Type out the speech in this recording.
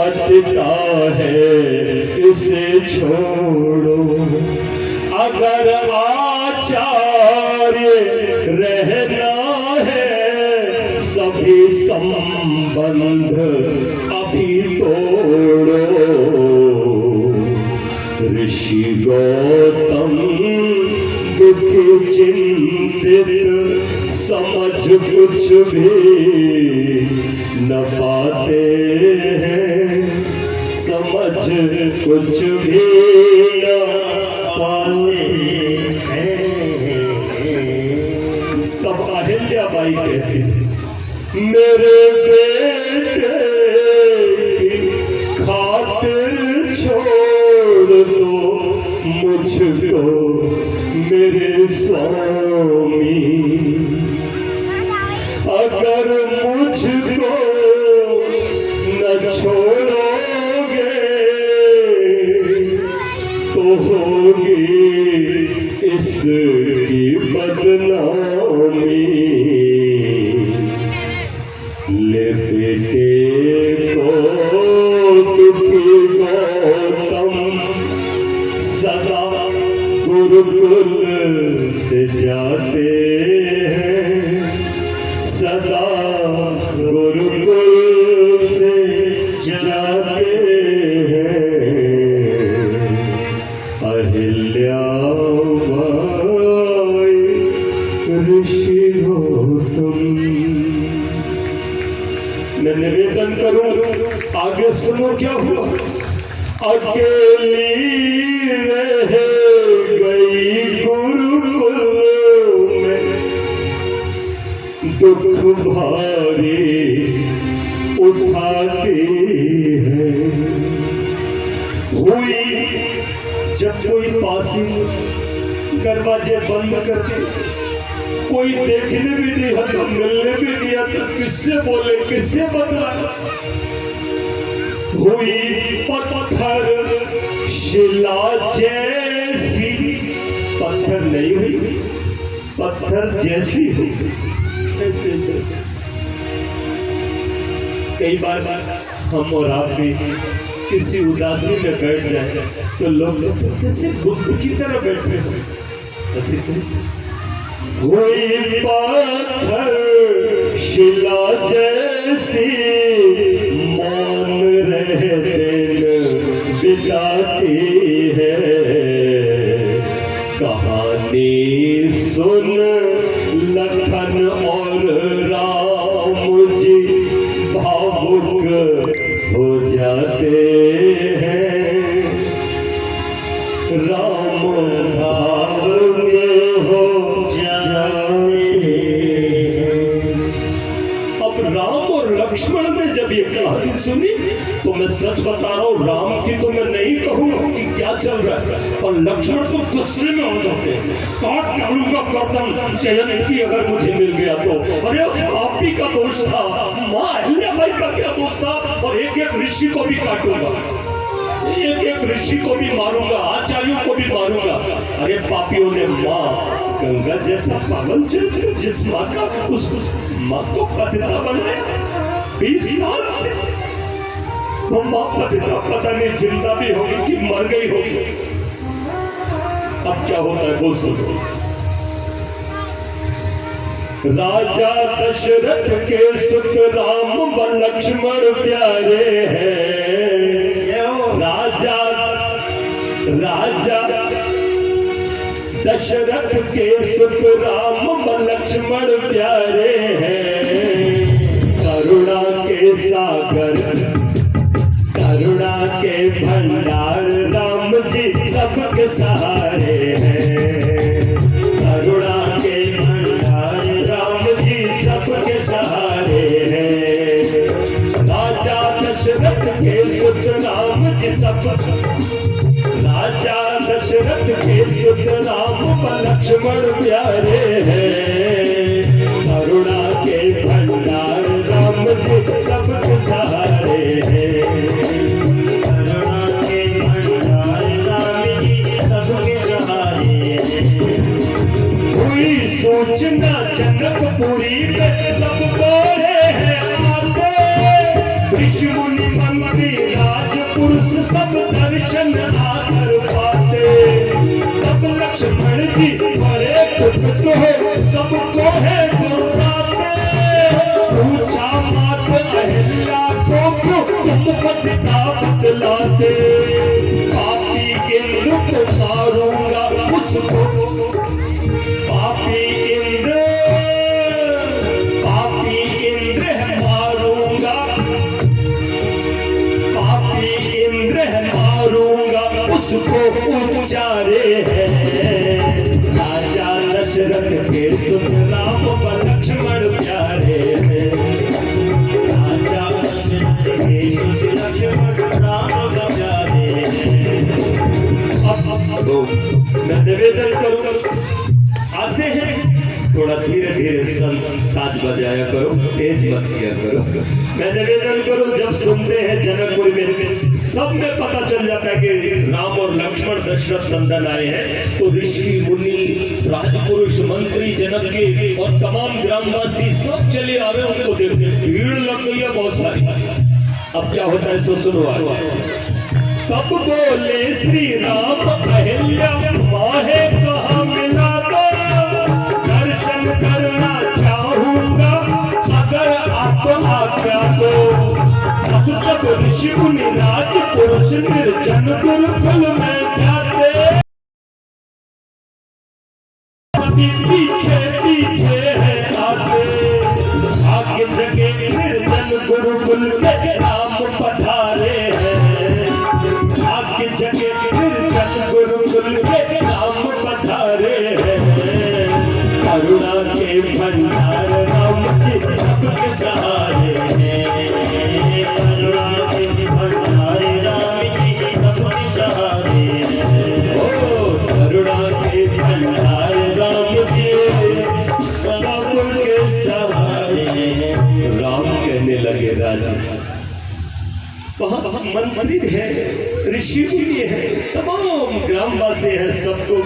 पतिता है इसे छोड़ो। अगर आचार्य रहना है सभी संबंध अभी तोड़ो। ऋषि गौतम दुखी चिंतित समझ कुछ भी न पाते हैं, समझ कुछ भी न पाते हैं। तब अहिल्याबाई कहती मेरे बेटे की खातिर छोड़ दो मुझको मेरे स्वामी। अगर मुझको न छोड़ोगे तो होगी इसकी बदनामी। ले बेटे को दुखी गौतम सदा गुरुकुल से जाते हैं, सदा गुरुकुल से जाते हैं। अहिल्याबाई ऋषि गौतम। मैं निवेदन करूं आगे सुनो क्या हुआ। अकेली रह गई गुरुकुल में दुख भारी उठाती है। हुई जब कोई पासी दरवाजे बंद करके कोई देखने भी नहीं आता, मिलने भी नहीं आता, किससे बोले किससे बतलाए। हुई पत्थर शिला जैसी, पत्थर नहीं हुई पत्थर जैसी हुई। ऐसे कई बार हम और आप भी किसी उदासी में बैठ जाए तो लोग किसी बुद्ध की तरह बैठे हैं। ऐसे हुई पत्थर शिला जैसी मौन रह दिन बिताती है। कहानी सुन लखन और राम जी भावुक हो जाते हैं। राम भाव में हो जाते हैं। अब राम और लक्ष्मण ने जब ये कहानी सुनी तो मैं सच बता रहा हूँ, राम की तो मैं नहीं कहूँगा कि क्या चल रहा है, और लक्ष्मण तो गुस्से में हो जाते हैं। काट डालूंगा गर्दन जयंती अगर मुझे मिल गया तो। अरे उस पापी का दोष था, माँ अहिल्याबाई का क्या दोष था। और एक एक ऋषि को भी काटूंगा, एक एक ऋषि को भी मारूंगा, आचार्यों को भी मारूंगा। अरे पापियों ने माँ गंगा जैसा पावन चरित्र जिस माँ का उस माँ को पतिता बनाया 20 साल से। वो माँ पतिता पता नहीं जिंदा भी होगी कि मर गई होगी। अब क्या होता है वो सुनो। राजा दशरथ के सुत राम व लक्ष्मण प्यारे हैं। राजा दशरथ के सुत राम व लक्ष्मण प्यारे हैं। करुणा के सागर करुणा के भंडार राम जी सबके सहारे हैं। करुणा के भंडार राम जी सबके सहारे हैं। राजा दशरथ के सुत राम जी सब, राजा दशरथ के सुत राम व लक्ष्मण प्यारे हैं। करुणा के भंडार राम जी सबके सहारे हैं। करुणा के भंडार राम जी सबके सहारे हैं। हुई सूचना जनकपुरी में सब बोले हैं आते, ऋषि मुनि मंदिर सब दर्शन आकर पाते। तब लक्ष्मण जी बड़े कुपित हो सबको है गुर्राते। पूछा मात अहिल्या को तुम पिता बतलाते। पापी इंद्र को मारूंगा उसको, पापी इंद्र है मारूंगा, पापी इंद्र है मारूंगा उसको उच्चारे है। राजा दशरथ के सुत राम व लक्ष्मण प्यारे हैं। राजा दशरथ के सुत लक्ष्मण राम व प्यारे हैं। अब मैं निवेदन करूं, आते हैं थोड़ा धीरे धीरे साज बजाया करो, तेज मत किया करो। मैं निवेदन करूं, जब सुनते हैं जनकपुर में सब में पता चल जाता है कि राम और लक्ष्मण दशरथ नंदन आए हैं, तो ऋषि मुनि राजपुरुष मंत्री जनक के और तमाम ग्रामवासी सब चले आ रहे हैं उनको देखते। भीड़ लग गई है बहुत सारी। अब क्या होता है सो सुनो। सब बोले श्री राम अहिल्या माहे कहाँ मिला दो, दर्शन करना चाहूंगा अगर आप आज्ञा दो। अब सब ऋषि मुनि राज पुरुष निर्जन गुरुकुल में जाते। सभी पीछे पीछे है आते। आगे जगह निर्जन गुरुकुल में राम पधारे हैं। आगे जगह निर्जन गुरुकुल में राम पधारे हैं। करुणा के भंडार राम जी सबके सहारे हैं। करुणा के भंडार राम जी सबके सहारे हैं। ओ करुणा के भंडार राम जी सबके सहारे हैं। राम कहने लगे राजा, वहाँ मंत्री है, ऋषि मुनि है, तमाम ग्रामवासी है, सबको